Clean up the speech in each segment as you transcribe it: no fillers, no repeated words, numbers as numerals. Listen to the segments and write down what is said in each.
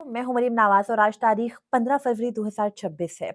मैं हूँ मरीम नवाज़ और आज तारीख 15 फरवरी 2026 है।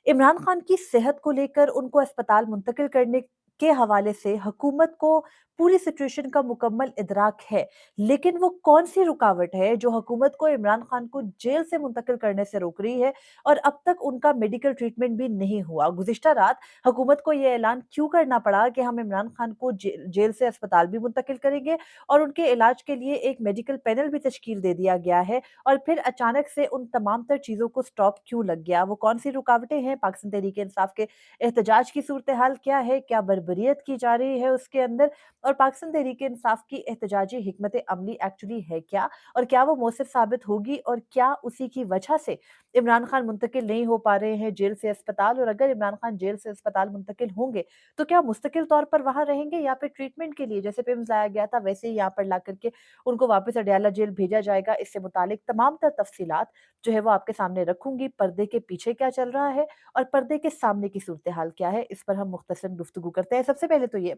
इमरान खान की सेहत को लेकर उनको अस्पताल मुंतकिल करने के हवाले से हुकूमत को पूरी सिचुएशन का मुकम्मल इदराक है, लेकिन वो कौन-सी रुकावट है जो हुकूमत को इमरान खान को जेल से मुंतकिल करने से रोक रही है और अब तक उनका मेडिकल ट्रीटमेंट भी नहीं हुआ। गुज़िश्ता रात हुकूमत को ये ऐलान क्यों करना पड़ा कि हम इमरान खान को जेल से अस्पताल भी मुंतकिल करेंगे और उनके इलाज के लिए एक मेडिकल पैनल भी तश्कील दे दिया गया है। और फिर अचानक से उन तमाम तर चीज़ों को स्टॉप क्यों लग गया? वो कौन-सी रुकावटें हैं? पाकिस्तान तहरीक-ए-इंसाफ के एहतजाज की सूरत-ए-हाल क्या है? क्या बर्बरियत की जा रही है उसके अंदर? और पाकिस्तान तहरीक-ए-इंसाफ की एहतजाजी हिकमत अमली एक्चुअली है क्या? और क्या वो मौसर साबित होगी और क्या उसी की वजह से इमरान खान मुंतकिल नहीं हो पा रहे हैं जेल से अस्पताल? और अगर इमरान खान जेल से अस्पताल मुंतकिल होंगे, तो क्या मुस्तकिल तौर पर वहाँ रहेंगे या फिर ट्रीटमेंट के लिए जैसे पिम्स लाया गया था वैसे ही यहाँ पर ला कर के उनको वापस अडयाला जेल भेजा जाएगा? इससे मुतालिक तमाम तर तफ़सीलात जो है वो आपके सामने रखूँगी। पर्दे के पीछे क्या चल रहा है और पर्दे के सामने की सूरत-ए-हाल क्या है? इस पर हम मुख्तसरन गुफ्तगू करते हैं। सबसे पहले तो ये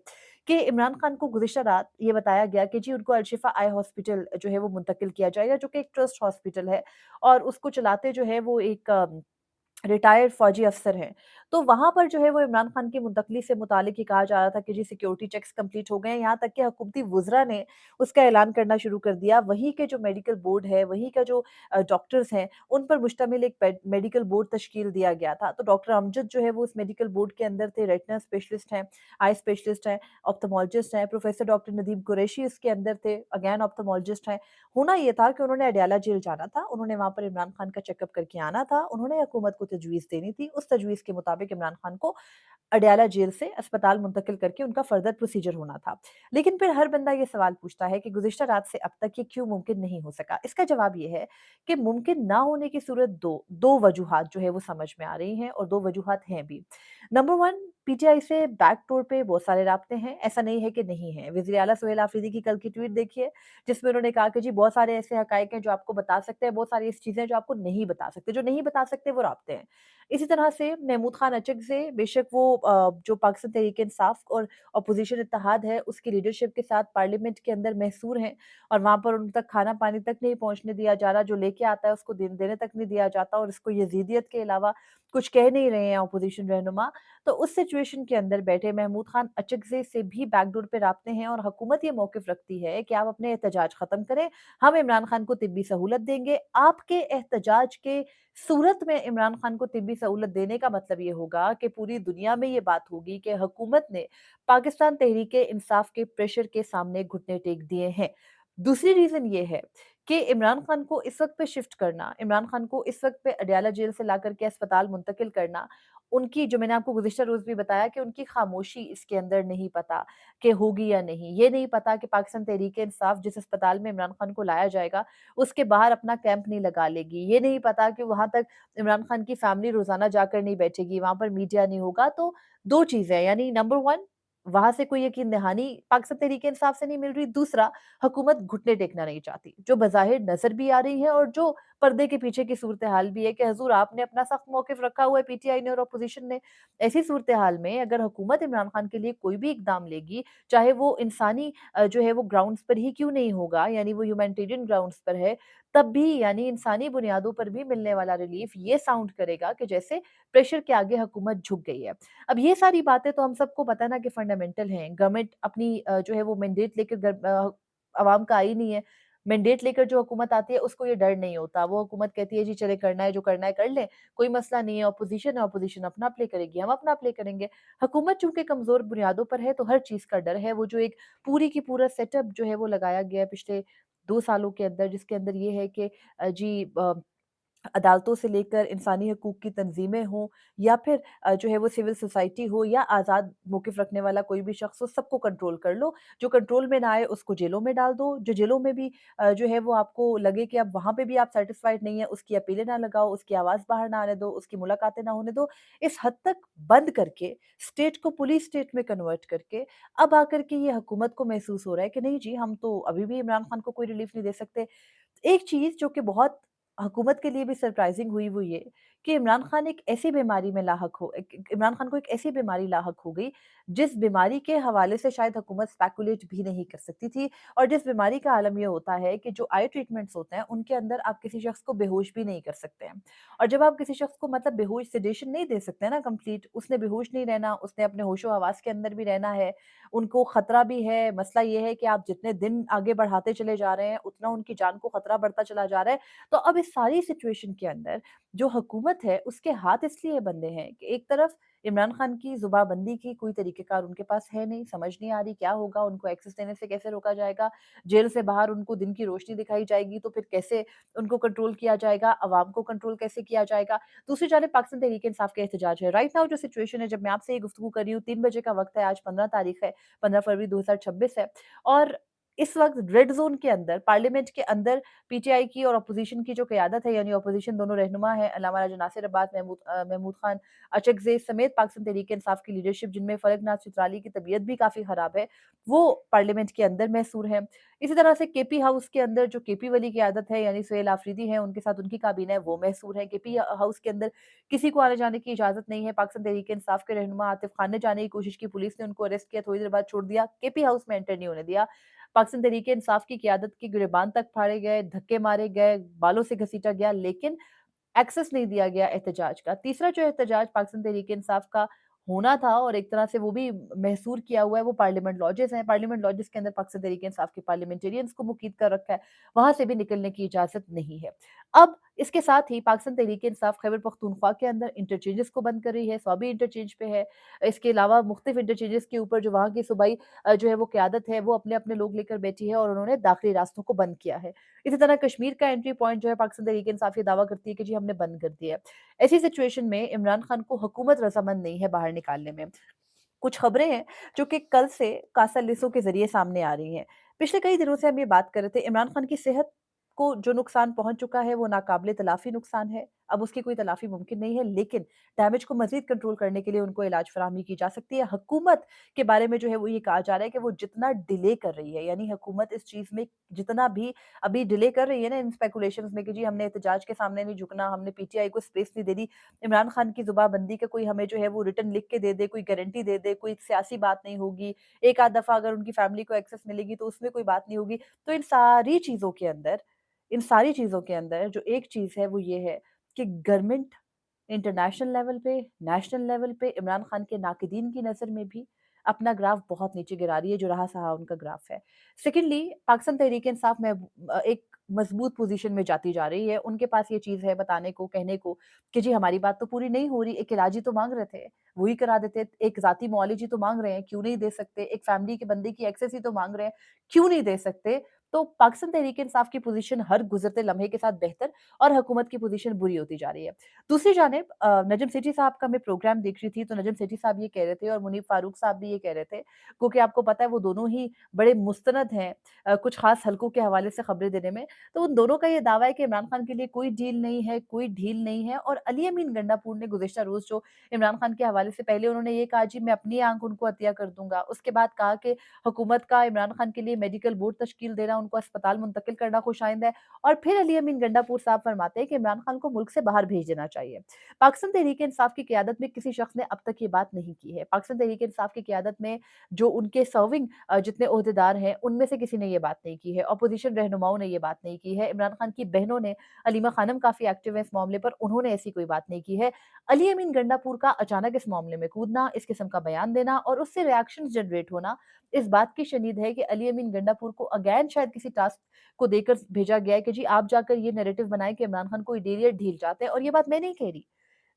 कि इमरान खान को गुज़िश्ता रात ये बताया गया कि जी उनको अल-शिफ़ा आई हॉस्पिटल जो है वो मुंतकिल किया जाएगा, जो कि एक ट्रस्ट हॉस्पिटल है और उसको चलाते जो है वो एक रिटायर्ड फ़ौजी अफ़सर हैं। तो वहाँ पर जो है वो इमरान खान की मुंतकली से मुतालिक ये कहा जा रहा था कि जी सिक्योरिटी चेक्स कंप्लीट हो गए हैं, यहाँ तक कि हुकूमती वुज़रा ने उसका ऐलान करना शुरू कर दिया। वहीं के जो मेडिकल बोर्ड है, वहीं का जो डॉक्टर्स हैं, उन पर मुश्तमिल एक मेडिकल बोर्ड तश्कील दिया गया था। तो डॉक्टर अमजद जो है वो उस मेडिकल बोर्ड के अंदर थे, रेटिना स्पेशलिस्ट हैं, आई स्पेशलिस्ट हैं, ऑप्थेमोलॉजिस्ट हैं, प्रोफ़ेसर डॉक्टर नदीम कुरैशी उसके अंदर थे, अगेन ऑप्थेमोलॉजिस्ट हैं। होना ये था कि उन्होंने अडयाला जेल जाना था, उन्होंने वहाँ पर इमरान खान का चेकअप करके आना था, उन्होंने हुकूमत को तजवीज़ देनी थी, उस तजवीज़ के मुताबिक इमरान खान को अडयाला जेल से अस्पताल मुंतकिल करके उनका फर्दर प्रोसीजर होना था। लेकिन फिर हर बंदा ये सवाल पूछता है कि गुज़िश्ता रात से अब तक ये क्यों मुमकिन नहीं हो सका? इसका जवाब ये है कि मुमकिन ना होने की सूरत 2 वजूहात जो है वो समझ में आ रही हैं और 2 वजूहात हैं भी। नंबर 1, पीटीआई से बैक डोर पे बहुत सारे राब्ते हैं, ऐसा नहीं है कि नहीं है। वज़ीर आला सुहेल आफरीदी की कल की ट्वीट देखिए, जिसमें उन्होंने कहा कि जी बहुत सारे ऐसे हकाइक हैं जो आपको बता सकते हैं, बहुत सारी ऐसी चीज़ें हैं जो आपको नहीं बता सकते। जो नहीं बता सकते वो राब्ते हैं। इसी तरह से महमूद खान अचक से बेशक वो जो पाकिस्तान तहरीक-ए-इंसाफ और अपोज़िशन इत्तेहाद है, उसकी लीडरशिप के साथ पार्लियामेंट के अंदर महसूर हैं और वहाँ पर उन तक खाना-पानी तक नहीं पहुँचने दिया जा रहा, जो लेके आता है उसको देने तक नहीं दिया जाता और इसको यज़ीदियत के अलावा कुछ कह नहीं रहे हैं अपोज़िशन रहनुमा। तो उस सिचुएशन के अंदर बैठे महमूद खान अचकज़ई से भी बैकडोर पे राब्ते हैं और हुकूमत ये मौक़िफ़ रखती है कि आप अपने एहतजाज ख़त्म करें, हम इमरान खान को तिब्बी सहूलत देंगे। आपके एहतजाज के सूरत में इमरान खान को तिब्बी सहूलत देने का मतलब ये होगा कि पूरी दुनिया में ये बात होगी कि हुकूमत ने पाकिस्तान तहरीक-ए-इंसाफ के प्रेशर के सामने घुटने टेक दिए हैं। दूसरी रीज़न ये है कि इमरान खान को इस वक़्त पे शिफ्ट करना, इमरान खान को इस वक़्त पे अडयाला जेल से लाकर के अस्पताल मुंतकिल करना, उनकी जो मैंने आपको गुज़िश्ता रोज़ भी बताया कि उनकी खामोशी इसके अंदर नहीं पता कि होगी या नहीं। ये नहीं पता कि पाकिस्तान तहरीक-ए-इंसाफ जिस अस्पताल में इमरान खान को लाया जाएगा, उसके बाहर अपना कैंप नहीं लगा लेगी। ये नहीं पता कि वहाँ तक इमरान खान की फैमिली रोज़ाना जाकर नहीं बैठेगी, वहाँ पर मीडिया नहीं होगा। तो 2 चीज़ें यानी नंबर 1, वहाँ से कोई यकीन दहानी पाकिस्तान तहरीक-ए-इंसाफ से नहीं मिल रही। दूसरा, हुकूमत घुटने टेकना नहीं चाहती, जो बज़ाहिर नज़र भी आ रही है और जो पर्दे के पीछे की सूरत-ए-हाल भी है कि हुज़ूर आपने अपना सख्त मौक़िफ़ रखा हुआ है पीटीआई ने और अपोज़िशन ने। ऐसी सूरत-ए-हाल में अगर हुकूमत इमरान खान के लिए कोई भी इक़दाम लेगी, चाहे वो इंसानी जो है वो ग्राउंड्स पर ही क्यों नहीं होगा, यानी वो ह्यूमैनिटेरियन ग्राउंड्स पर है, तब भी यानी इंसानी बुनियादों पर भी मिलने वाला रिलीफ़ ये साउंड करेगा कि जैसे प्रेशर के आगे हुकूमत झुक गई है। अब ये सारी बातें तो हम सबको पता है ना कि फंडामेंटल हैं। गवर्नमेंट अपनी जो है वो मैंडेट लेकर अवाम का आई नहीं है। मैंडेट लेकर जो हुकूमत आती है उसको ये डर नहीं होता। वो हुकूमत कहती है जी चले करना है, जो करना है कर लें, कोई मसला नहीं है, ऑपोज़िशन है, ऑपोज़िशन अपना प्ले करेगी, हम अपना प्ले करेंगे। हुकूमत चूँकि कमज़ोर बुनियादों पर है तो हर चीज़ का डर है। वो जो एक पूरी की पूरा सेटअप जो है वो लगाया गया है पिछले 2 सालों के अंदर, जिसके अंदर ये है कि अदालतों से लेकर इंसानी हकूक़ की तंज़ीमें हों या फिर जो है वो सिविल सोसाइटी हो या आज़ाद मौक़िफ़ रखने वाला कोई भी शख़्स हो, सबको कंट्रोल कर लो। जो कंट्रोल में ना आए उसको जेलों में डाल दो, जो जेलों में भी जो है वो आपको लगे कि अब वहाँ पे भी आप सैटिस्फाइड नहीं है, उसकी अपीलें ना लगाओ, उसकी आवाज़ बाहर ना आने दो, उसकी मुलाकातें ना होने दो। इस हद तक बंद करके, स्टेट को पुलिस स्टेट में कन्वर्ट करके, अब आकर के ये हुकूमत को महसूस हो रहा है कि नहीं जी, हम तो अभी भी इमरान खान को कोई रिलीफ़ नहीं दे सकते। एक चीज़ जो कि बहुत हुकूमत के लिए भी सरप्राइज़िंग हुई वो ये कि इमरान खान एक ऐसी बीमारी में लाहक हो एक इमरान खान को एक ऐसी बीमारी लाहक हो गई, जिस बीमारी के हवाले से शायद हुकूमत स्पेकुलेट भी नहीं कर सकती थी और जिस बीमारी का आलम ये होता है कि जो आई ट्रीटमेंट्स होते हैं, उनके अंदर आप किसी शख्स को बेहोश भी नहीं कर सकते हैं। और जब आप किसी शख्स को मतलब बेहोश सेडेशन नहीं दे सकते ना कंप्लीट, उसने बेहोश नहीं रहना, उसने अपने होशो-हवास के अंदर भी रहना है, उनको खतरा भी है। मसला ये है कि आप जितने दिन आगे बढ़ाते चले जा रहे हैं, उतना उनकी जान को खतरा बढ़ता चला जा रहा है। तो अब इस सारी सिचुएशन के अंदर जो हुकूमत है, उसके हाथ इसलिए बंधे हैं कि एक तरफ इमरान खान की ज़ुबाबंदी की कोई तरीक़ेकार उनके पास है नहीं, समझ नहीं आ रही क्या होगा, उनको एक्सेस देने से कैसे रोका जाएगा? जेल से बाहर उनको दिन की रोशनी दिखाई जाएगी, तो फिर कैसे उनको कंट्रोल किया जाएगा? अवाम को कंट्रोल कैसे किया जाएगा? दूसरी जानिब पाकिस्तान तहरीक-ए-इंसाफ का एहतजाज है। राइट नाउ जो सिचुएशन है, जब मैं आपसे ये गुफ्तगू कर रही हूँ, 3 बजे का वक़्त है, आज 15 तारीख है, 15 फरवरी 2026 है और इस वक़्त रेड ज़ोन के अंदर, पार्लियामेंट के अंदर पीटीआई की और अपोज़िशन की जो क़यादत है, यानी अपोज़िशन दोनों रहनुमा हैं, अल्लामा राजा नासिर अब्बास, महमूद खान अचकज़ई समेत पाकिस्तान तहरीक-ए-इंसाफ की लीडरशिप, जिनमें फलकनाज़ चित्राली की तबीयत भी काफ़ी ख़राब है, वो पार्लियामेंट के अंदर महसूर हैं। इसी तरह से केपी हाउस के अंदर जो केपी वली क़यादत है, यानी सुहेल आफरीदी हैं, उनके साथ उनकी काबीना है, वो महसूर है। केपी हाउस के अंदर किसी को आने-जाने की इजाज़त नहीं है। पाकिस्तान तहरीक-ए-इंसाफ के रहनुमा आतिफ़ खान ने जाने की कोशिश की, पुलिस ने उनको अरेस्ट किया, थोड़ी देर बाद छोड़ दिया, केपी हाउस में एंटर नहीं होने दिया। पाकिस्तान तहरीक-ए-इंसाफ की क़यादत के गिरेबान तक फाड़े गए, धक्के मारे गए, बालों से घसीटा गया, लेकिन एक्सेस नहीं दिया गया एहतजाज का। तीसरा जो एहतजाज पाकिस्तान तहरीक-ए-इंसाफ का होना था और एक तरह से वो भी महसूर किया हुआ है, वो पार्लियामेंट लॉजेस हैं। पार्लियामेंट लॉजेस के अंदर पाकिस्तान तहरीक-ए-इंसाफ के पार्लियामेंटेरियंस को मुकीद कर रखा है, वहाँ से भी निकलने की इजाज़त नहीं है। अब इसके साथ ही पाकिस्तान तहरीक-ए-इंसाफ खैबर पख्तूनख्वा के अंदर इंटरचेंजेस को बंद कर रही है, स्वाबी इंटरचेंज पे है। इसके अलावा मुख्तलिफ इंटरचेंजेस के ऊपर जो वहाँ की सूबाई जो है वो क़यादत है, वो अपने-अपने लोग लेकर बैठी है और उन्होंने दाखिली रास्तों को बंद किया है। इसी तरह कश्मीर का एंट्री पॉइंट जो है पाकिस्तान तहरीक-ए-इंसाफ ये दावा करती है कि जी हमने बंद कर दिया है। ऐसी सिचुएशन में इमरान खान को हुकूमत रज़ामंद नहीं है बाहर निकालने में। कुछ खबरें हैं जो कि कल से कासा लिस्सों के ज़रिए सामने आ रही हैं। पिछले कई दिनों से हम ये बात कर रहे थे, इमरान खान की सेहत को जो नुकसान पहुँच चुका है वो नाकाबिले तलाफ़ी नुकसान है। अब उसकी कोई तलाफ़ी मुमकिन नहीं है, लेकिन डैमेज को मज़ीद कंट्रोल करने के लिए उनको इलाज फ़राहमी की जा सकती है। हुकूमत के बारे में जो है वो ये कहा जा रहा है कि वो जितना डिले कर रही है, यानी हुकूमत इस चीज़ में जितना भी अभी डिले कर रही है ना इन स्पेकुलेशंस में कि जी हमने एहतजाज के सामने नहीं झुकना, हमने पीटीआई को स्पेस नहीं दे दी, इमरान खान की ज़ुबाबंदी का कोई हमें जो है वो रिटन लिख के दे दे, कोई गारंटी दे दे, कोई सियासी बात नहीं होगी, एक आध दफ़ा अगर उनकी फैमिली को एक्सेस मिलेगी तो उसमें कोई बात नहीं होगी। तो इन सारी चीज़ों के अंदर जो एक चीज़ है वो ये है कि गवर्नमेंट इंटरनेशनल लेवल पे, नेशनल लेवल पे इमरान खान के नाक़िदीन की नज़र में भी अपना ग्राफ बहुत नीचे गिरा रही है, जो रहा-सहा उनका ग्राफ है। सेकंडली पाकिस्तान तहरीक-ए-इंसाफ में एक मज़बूत पोज़ीशन में जाती जा रही है। उनके पास ये चीज़ है बताने को, कहने को कि जी हमारी बात तो पूरी नहीं हो रही, एक इलाज ही तो माँग रहे थे, वो ही करा देते। एक ज़ाती मुआलिज ही तो माँग रहे हैं, क्यों नहीं दे सकते? एक फैमिली के बंदे की एक्सेस ही तो माँग रहे हैं, क्यों नहीं दे सकते? तो पाकिस्तान तहरीक-ए-इंसाफ की पोज़ीशन हर गुज़रते लम्हे के साथ बेहतर और हुकूमत की पोज़ीशन बुरी होती जा रही है। दूसरी जानिब नजम सेठी साहब का मैं प्रोग्राम देख रही थी, तो नजम सेठी साहब ये कह रहे थे और मुनीब फारूक साहब भी ये कह रहे थे, क्योंकि आपको पता है वो दोनों ही बड़े मुस्तनद हैं कुछ ख़ास हलकों के हवाले से खबरें देने में। तो उन दोनों का ये दावा है कि इमरान खान के लिए कोई डील नहीं है, कोई ढील नहीं है और अली अमीन गंडापुर ने गुज़िश्ता रोज़ जो इमरान खान के हवाले से पहले उन्होंने ये कहा जी मैं अपनी आँख उनको अतिया कर दूँगा। उसके बाद कहा कि हुकूमत का इमरान खान के लिए मेडिकल बोर्ड तश्कील देना, उनको अस्पताल मुंतकिल करना खुशाइंद है और फिर अली अमीन गंडापुर साहब फरमाते हैं कि इमरान खान को मुल्क से बाहर भेज देना चाहिए। पाकिस्तान तहरीक-ए-इंसाफ की क़यादत में किसी शख़्स ने अब तक ये बात नहीं की है। पाकिस्तान तहरीक-ए-इंसाफ की क़यादत में जो उनके सर्विंग जितने ओहदेदार हैं, उनमें से किसी ने ये बात नहीं की है। अपोज़िशन रहनुमाओं ने ये बात नहीं की है। इमरान खान की बहनों ने, अलीमा खानम काफ़ी एक्टिव है इस मामले पर, उन्होंने ऐसी कोई बात नहीं की है। अली अमीन गंडापुर का अचानक इस मामले में कूदना, इस किस्म का बयान देना और उससे रिएक्शंस जनरेट होना, इस बात की शनीद है कि अली अमीन गंडापुर को अगेन शायद किसी टास्क को देकर भेजा गया है कि जी आप जाकर ये नैरेटिव बनाएँ कि इमरान खान कोई डेरियर ढील चाहते हैं और ये बात मैं नहीं कह रही।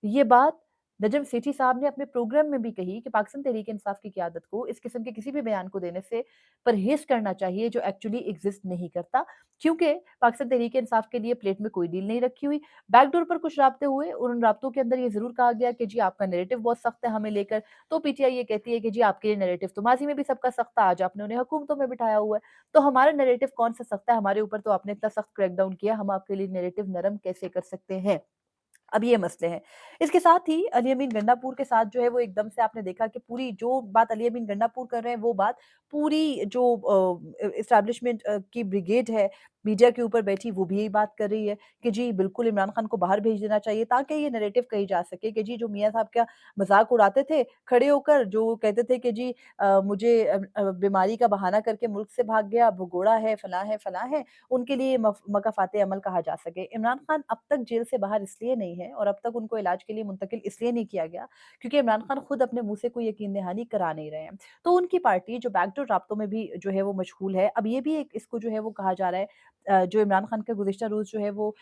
ये बात नजम सेठी साहब ने अपने प्रोग्राम में भी कही कि पाकिस्तान तहरीक-ए-इंसाफ की क़यादत को इस किस्म के किसी भी बयान को देने से परहेज़ करना चाहिए जो एक्चुअली एग्ज़िस्ट नहीं करता। क्योंकि पाकिस्तान तहरीक-ए-इंसाफ के लिए प्लेट में कोई डील नहीं रखी हुई। बैकडोर पर कुछ राब्ते हुए और उन राब्तों के अंदर ये ज़रूर कहा गया कि जी आपका नैरेटिव बहुत सख्त है हमें लेकर। तो पीटीआई ये कहती है कि जी आपके ये नैरेटिव तो माज़ी में भी सबका सख्त था, आज आपने उन्हें हुकूमतों में बिठाया हुआ है। तो हमारा नैरेटिव कौन-सा सख्त है? हमारे ऊपर तो आपने इतना सख्त क्रैकडाउन किया, हम आपके लिए नैरेटिव नरम कैसे कर सकते हैं? अब ये मसले हैं। इसके साथ ही अली अमीन गंडापुर के साथ जो है वो एकदम से आपने देखा कि पूरी जो बात अली अमीन गंडापुर कर रहे हैं वो बात पूरी जो एस्टेब्लिशमेंट की ब्रिगेड है मीडिया के ऊपर बैठी वो भी यही बात कर रही है कि जी बिल्कुल इमरान खान को बाहर भेज देना चाहिए, ताकि ये नैरेटिव कही जा सके कि जी जो मियाँ साहब का मज़ाक उड़ाते थे खड़े होकर, जो कहते थे कि जी मुझे बीमारी का बहाना करके मुल्क से भाग गया, भगोड़ा है, फलाँ है, उनके लिए मकाफ़ात अमल कहा जा सके। इमरान खान अब तक जेल से बाहर इसलिए नहीं है और अब तक उनको इलाज के लिए मुंतकिल इसलिए नहीं किया गया, क्योंकि इमरान खान खुद अपने मुँह से कोई यकीन दहानी करा नहीं रहे हैं। तो उनकी पार्टी जो बैकडोर राब्तों में भी जो है वो मशगूल है। अब ये भी एक इसको जो है वो कहा जा रहा है, जो इमरान खान का गुज़िश्ता रोज़ जो है वो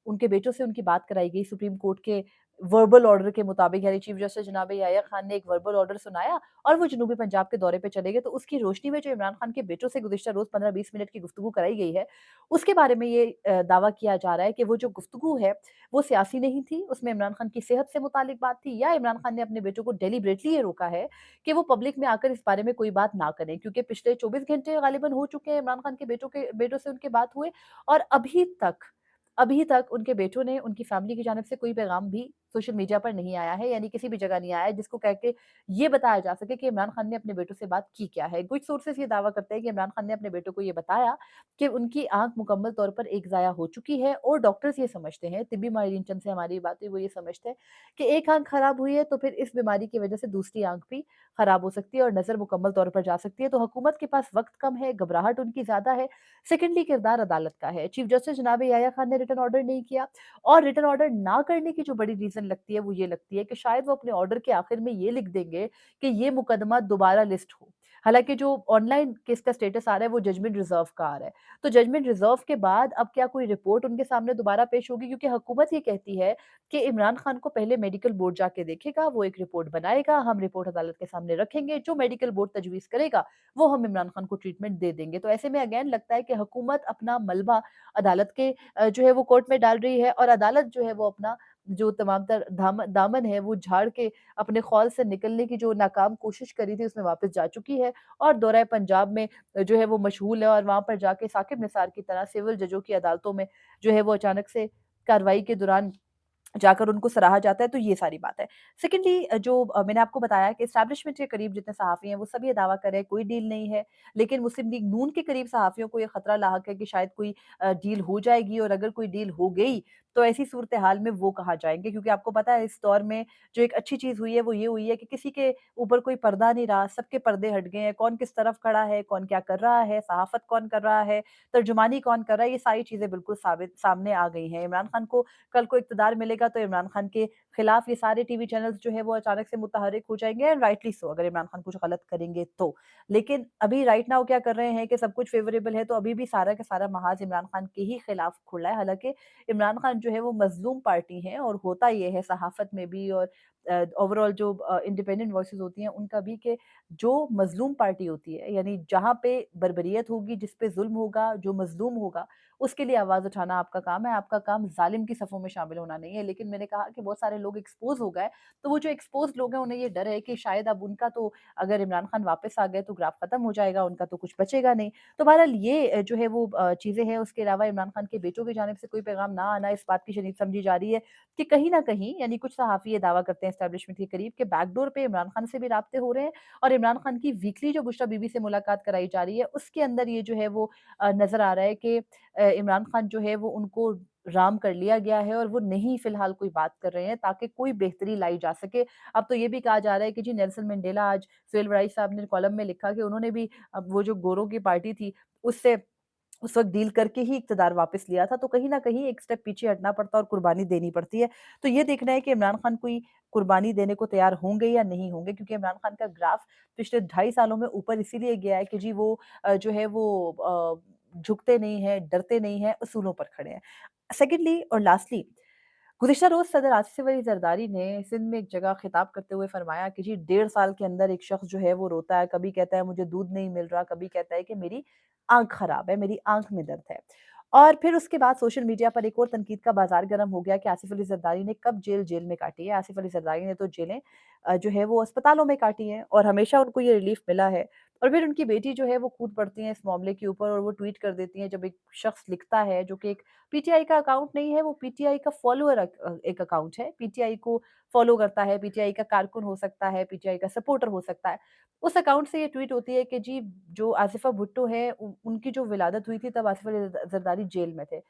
उनके बेटों से उनकी बात कराई गई सुप्रीम कोर्ट के वर्बल ऑर्डर के मुताबिक, यानी चीफ जस्टिस जनाब याह्या खान ने एक वर्बल ऑर्डर सुनाया और वो जनूबी पंजाब के दौरे पे चले गए। तो उसकी रोशनी में जो इमरान खान के बेटों से गुज़िश्ता रोज़ 15-20 मिनट की गुफ्तगू कराई गई है, उसके बारे में ये दावा किया जा रहा है कि वो जो गुफ्तगू है, वो सियासी नहीं थी, उसमें इमरान खान की सेहत से मुतालिक बात थी, या इमरान खान ने अपने बेटों को डेलिबरेटली ये रोका है कि वो पब्लिक में आकर इस बारे में कोई बात ना करें, क्योंकि पिछले 24 घंटे गालिबन हो चुके हैं इमरान खान के बेटों से उनकी बात हुए और अभी तक उनके बेटों ने, उनकी फैमिली की जानिब से कोई पैगाम भी सोशल मीडिया पर नहीं आया है, यानी किसी भी जगह नहीं आया है जिसको कह के ये बताया जा सके कि इमरान खान ने अपने बेटों से बात की क्या है। कुछ सोर्सेज़ ये दावा करते हैं कि इमरान खान ने अपने बेटों को ये बताया कि उनकी आँख मुकम्मल तौर पर एक ज़ाया हो चुकी है और डॉक्टर्स ये समझते हैं, तिब्बी माहिरीन जिनसे हमारी बात हुई वो ये समझते हैं कि एक आँख खराब हुई है तो फिर इस बीमारी की वजह से दूसरी आँख भी खराब हो सकती है और नज़र मुकम्मल तौर पर जा सकती है। तो हुकूमत के पास वक़्त कम है, घबराहट उनकी ज़्यादा है। सेकेंडली किरदार अदालत का है। चीफ जस्टिस जनाब याह्या खान ने रिटन ऑर्डर नहीं किया और रिटन ऑर्डर ना करने की जो बड़ी रीज़न लगती है वो ये लगती है कि शायद वो अपने ऑर्डर के आखिर में ये लिख देंगे कि ये मुकदमा दोबारा लिस्ट हो। हालाँकि जो ऑनलाइन केस का स्टेटस आ रहा है वो जजमेंट रिज़र्व का आ रहा है। तो जजमेंट रिज़र्व के बाद अब क्या कोई रिपोर्ट उनके सामने दोबारा पेश होगी, क्योंकि हुकूमत ये कहती है कि इमरान खान को पहले मेडिकल बोर्ड जाके देखेगा, वो एक रिपोर्ट बनाएगा, हम रिपोर्ट अदालत के सामने रखेंगे, जो मेडिकल बोर्ड तजवीज़ करेगा वो हम इमरान खान को ट्रीटमेंट दे देंगे। तो ऐसे में अगेन लगता है कि हुकूमत अपना मलबा अदालत के जो है वो कोर्ट में डाल रही है और अदालत जो है वो अपना जो तमाम तर दामन है वो झाड़ के अपने खौल से निकलने की जो नाकाम कोशिश करी थी उसमें वापस जा चुकी है और दौरा पंजाब में जो है वो मशगूल है और वहाँ पर जाके साकिब निसार की तरह सिविल जजों की अदालतों में जो है वो अचानक से कार्रवाई के दौरान जाकर उनको सराहा जाता है, तो ये सारी बात है। सेकेंडली जो मैंने आपको बताया कि एस्टेब्लिशमेंट के करीब जितने सहाफ़ी हैं, वो सभी ये दावा कर रहे हैं कोई डील नहीं है, लेकिन मुस्लिम लीग नून के करीब सहाफ़ियों को ये खतरा लाहक है कि शायद कोई डील हो जाएगी और अगर कोई डील हो गई, तो ऐसी सूरत-ए-हाल में वो कहाँ जाएँगे? क्योंकि आपको पता है इस दौर में जो एक अच्छी चीज़ हुई है, वो ये हुई है कि किसी के ऊपर कोई पर्दा नहीं रहा, सबके पर्दे हट गए हैं, कौन किस तरफ खड़ा है, कौन क्या कर रहा है, सहाफ़त कौन कर रहा है, तर्जुमानी कौन कर रहा है, ये सारी चीज़ें बिल्कुल सामने आ गई हैं। इमरान खान को कल को इक़्तिदार मिलेगा तो इमरान खान के खिलाफ ये सारे टीवी चैनल्स जो है वो अचानक से मुतहर्रिक हो जाएँगे एंड राइटली सो, अगर इमरान खान कुछ गलत करेंगे तो। लेकिन अभी राइट नाउ क्या कर रहे हैं कि सब कुछ फ़ेवरेबल है, तो अभी भी सारा का सारा महाज़ इमरान खान के ही खिलाफ खुला है। हालाँकि इमरान खान जो है वो मज़लूम पार्टी हैं और होता ये है सहाफ़त में भी और ओवरऑल जो इंडिपेंडेंट वॉइसेज़ होती हैं उनका भी, कि जो मज़लूम पार्टी होती है, यानी जहाँ पे बर्बरियत होगी, जिस पे ज़ुल्म होगा, जो मज़लूम होगा, उसके लिए आवाज़ उठाना आपका काम है, आपका काम ज़ालिम की सफ़ों में शामिल होना नहीं है। लेकिन मैंने कहा कि बहुत सारे लोग एक्सपोज़ हो गए, तो वो जो एक्सपोज़्ड लोग हैं उन्हें ये डर है कि शायद अब उनका तो, अगर इमरान खान वापस आ गए तो ग्राफ़ ख़त्म हो जाएगा, उनका तो कुछ बचेगा नहीं। तो बहरहाल ये जो है वो चीज़ें हैं, उसके अलावा इमरान खान के बेटों की जानिब से कोई पैगाम ना आना इस बात की शनीद समझी जा रही है कि कहीं न कहीं, यानी कुछ सहाफ़ी ये दावा करते हैं एस्टेब्लिशमेंट के करीब कि बैकडोर पे इमरान खान से भी राब्ते हो रहे हैं और इमरान खान की वीकली जो बुशरा बीबी से मुलाकात कराई जा रही है, उसके अंदर ये जो है वो नज़र आ रहा है कि इमरान खान जो है वो उनको राम कर लिया गया है और वो नहीं फ़िलहाल कोई बात कर रहे हैं ताकि कोई बेहतरी लाई जा सके। अब तो ये भी कहा जा रहा है कि जी नेल्सन मंडेला, आज सुहेल वराई साहब ने कॉलम में लिखा कि उन्होंने भी अब वो जो गोरों की पार्टी थी, उससे उस वक़्त डील करके ही इक़्तिदार वापस लिया था, तो कहीं न कहीं एक स्टेप पीछे हटना पड़ता है और कुर्बानी देनी पड़ती है। तो ये देखना है कि इमरान खान कोई कुर्बानी देने को तैयार होंगे या नहीं होंगे, क्योंकि इमरान खान का ग्राफ़ पिछले ढाई सालों में ऊपर इसीलिए गया है कि जी वो जो है वो झुकते नहीं हैं, डरते नहीं हैं, उसूलों पर खड़े हैं। सेकेंडली और लास्टली, गुज़िश्ता रोज़ सदर आसिफ अली ज़रदारी ने सिंध में एक जगह खिताब करते हुए फरमाया कि जी 1.5 साल के अंदर एक शख़्स जो है वो रोता है, कभी कहता है मुझे दूध नहीं मिल रहा, कभी कहता है कि मेरी आँख ख़राब है, मेरी आँख में दर्द है। और फिर उसके बाद सोशल मीडिया पर एक और तनकीद का बाज़ार गर्म हो गया कि आसिफ अली ज़रदारी ने कब जेल में काटी है। आसिफ अली ज़रदारी ने तो जेलें जो है वो अस्पतालों में काटी हैं और हमेशा उनको ये रिलीफ़ मिला है। और फिर उनकी बेटी जो है वो कूद पड़ती हैं इस मामले के ऊपर और वो ट्वीट कर देती हैं जब एक शख्स लिखता है जो कि एक पीटीआई का अकाउंट नहीं है, वो पीटीआई का फॉलोअर एक अकाउंट है, पीटीआई को फॉलो करता है, पीटीआई का कारकुन हो सकता है, पीटीआई का सपोर्टर हो सकता है। उस अकाउंट से ये ट्वीट होती है कि जी जो आसिफ़ा भुट्टो है उनकी जो विलादत हुई थी तब आसिफ़ अली ज़रदारी जेल में थे।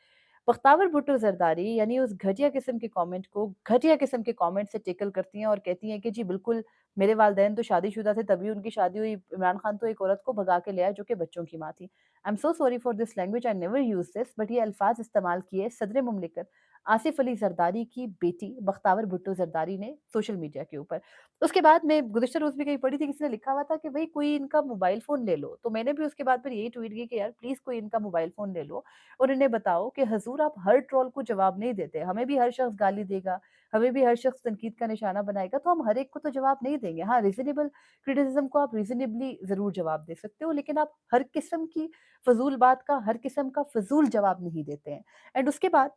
बख्तावर भुट्टो ज़रदारी यानी उस घटिया किस्म के कमेंट को घटिया किस्म के कमेंट से टिकल करती हैं और कहती हैं कि जी बिल्कुल मेरे वालिदैन तो शादीशुदा थे तभी उनकी शादी हुई। इमरान खान तो एक औरत को भगा के ले आए जो कि बच्चों की माँ थी। I am so sorry for this language, I never use this, but ये अल्फाज़ इस्तेमाल किए सदर मुमलिकत आसिफ़ अली ज़रदारी की बेटी बख्तावर भुट्टो ज़रदारी ने सोशल मीडिया के ऊपर। उसके बाद मैं गुज़िश्ता रोज़ भी कहीं पढ़ी थी, किसी ने लिखा हुआ था कि भई कोई इनका मोबाइल फ़ोन ले लो। तो मैंने भी उसके बाद फिर यही ट्वीट की कि यार प्लीज़ कोई इनका मोबाइल फ़ोन ले लो और इन्हें बताओ कि हज़ूर आप हर ट्रोल को जवाब नहीं देते। हमें भी हर शख्स गाली देगा, हमें भी हर शख्स तनकीद का निशाना बनाएगा, तो हम हर एक को तो जवाब नहीं देंगे। हाँ, रीज़नेबल क्रिटिसिज़्म को आप रीज़नेबली ज़रूर जवाब दे सकते हो, लेकिन आप हर किस्म की फ़ज़ूल बात का, हर किस्म का फ़ज़ूल जवाब नहीं देते हैं। एंड उसके बाद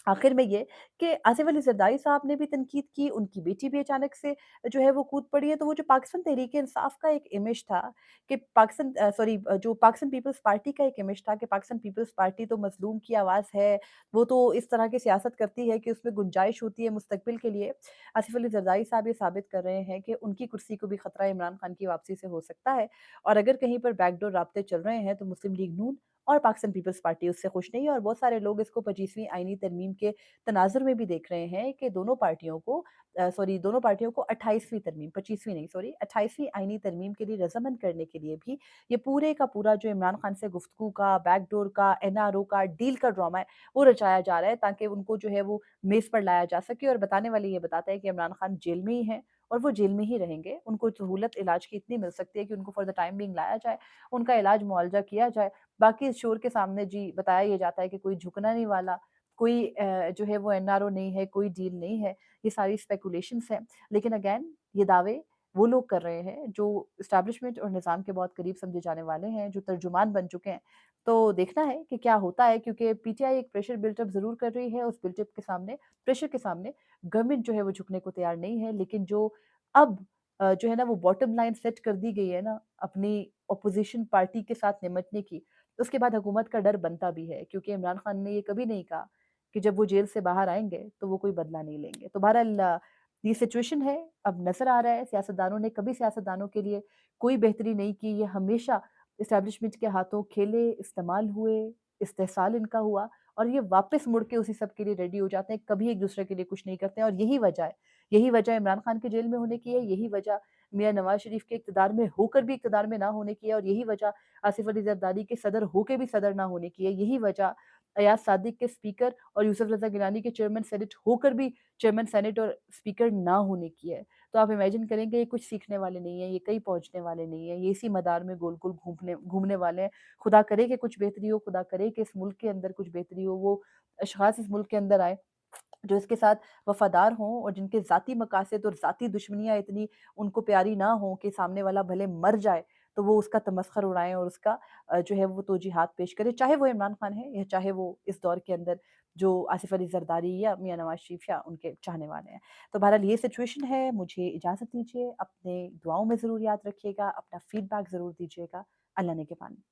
आखिर में ये कि आसिफ़ अली ज़रदारी साहब ने भी तनकीद की, उनकी बेटी भी अचानक से जो है वो कूद पड़ी है। तो वो जो पाकिस्तान तहरीक-ए-इंसाफ़ का एक इमेज था कि जो पाकिस्तान पीपल्स पार्टी का एक इमेज था कि पाकिस्तान पीपल्स पार्टी तो मज़लूम की आवाज़ है, वो तो इस तरह की सियासत करती है कि उसमें गुंजाइश होती है मुस्तक़बिल के लिए। आसिफ़ अली ज़रदारी साहब ये साबित कर रहे हैं कि उनकी कुर्सी को भी खतरा इमरान खान की वापसी से हो सकता है और अगर कहीं पर बैकडोर राब्ते चल रहे हैं तो मुस्लिम लीग नून और पाकिस्तान पीपल्स पार्टी उससे खुश नहीं है और बहुत सारे लोग इसको 25वीं आईनी तरमीम के तनाज़ुर में भी देख रहे हैं कि दोनों पार्टियों को 28वीं तरमीम 25वीं नहीं सॉरी 28वीं आईनी तरमीम के लिए रज़ामंद करने के लिए भी ये पूरे का पूरा जो इमरान खान से गुफ्तगू का, बैकडोर का, एनआरओ का, डील का ड्रामा है, वो रचाया जा रहा है ताकि उनको जो है वो मेज़ पर लाया जा सके और बताने वाले ये बताता है कि इमरान खान जेल में ही हैं और वो जेल में ही रहेंगे। उनको सहूलत इलाज की इतनी मिल सकती है कि उनको फॉर द टाइम बीइंग लाया जाए, उनका इलाज मुआवजा किया जाए। बाकी इस शोर के सामने जी बताया ये जाता है कि कोई झुकना नहीं वाला, कोई जो है वो एनआरओ नहीं है, कोई डील नहीं है, ये सारी स्पेकुलेशंस हैं। लेकिन अगेन ये दावे वो लोग कर रहे हैं जो एस्टेब्लिशमेंट और निज़ाम के बहुत करीब समझे जाने वाले हैं, जो तर्जुमान बन चुके हैं। तो देखना है कि क्या होता है क्योंकि पीटीआई एक प्रेशर बिल्ट अप ज़रूर कर रही है, उस बिल्ट अप के सामने प्रेशर के सामने गवर्नमेंट जो है वो झुकने को तैयार नहीं है। लेकिन जो अब जो है ना वो बॉटम लाइन सेट कर दी गई है ना अपनी ऑपोज़िशन पार्टी के साथ निपटने की, उसके बाद हुकूमत का डर बनता भी है क्योंकि इमरान खान ने ये कभी नहीं कहा कि जब वो जेल से बाहर आएँगे, तो वो कोई बदला नहीं लेंगे। तो बहरहाल ये सिचुएशन है, अब नज़र आ रहा है सियासतदानों ने कभी सियासतदानों के लिए कोई बेहतरी नहीं की, ये हमेशा एस्टेब्लिशमेंट के हाथों खेले, इस्तेमाल हुए, इस्तेहसाल इनका हुआ और ये वापस मुड़ के उसी सब के लिए रेडी हो जाते हैं, कभी एक-दूसरे के लिए कुछ नहीं करते हैं और यही वजह इमरान खान के जेल में होने की है, यही वजह मियाँ नवाज़ शरीफ के इक़्तिदार में होकर भी इक़्तिदार में ना होने की है और यही वजह आसिफ़ अली ज़रदारी के सदर होके भी सदर ना होने की है, यही वजह अयाज़ सादिक के स्पीकर और यूसुफ रज़ा गिलानी के चेयरमैन सेनेट होकर भी चेयरमैन सेनेट और स्पीकर ना होने की है। तो आप इमेजिन करें कि ये कुछ सीखने वाले नहीं हैं, ये कहीं पहुँचने वाले नहीं हैं, ये इसी मदार में गोल-गोल घूमने घूमने वाले हैं। खुदा करे कि कुछ बेहतरी हो, खुदा करे कि इस मुल्क के अंदर कुछ बेहतरी हो, वो अशख़ास इस मुल्क के अंदर आएँ जो इसके साथ वफ़ादार हों और जिनके ज़ाती मकासद और ज़ाती दुश्मनियाँ इतनी उनको प्यारी ना हों कि सामने वाला भले मर जाए, तो वो उसका तमस्ख़र उड़ाएँ और उसका जो है वो तौजीहात पेश करें। चाहे वो इमरान खान है या चाहे वो इस दौर के अंदर जो आसिफ़ अली ज़रदारी या मियाँ नवाज़ शरीफ या उनके चाहने वाले हैं। तो बहरहाल ये सिचुएशन है, मुझे इजाज़त दीजिए, अपने दुआओं में ज़रूर याद रखिएगा, अपना फ़ीडबैक ज़रूर दीजिएगा। अल्लाह ने के पानी।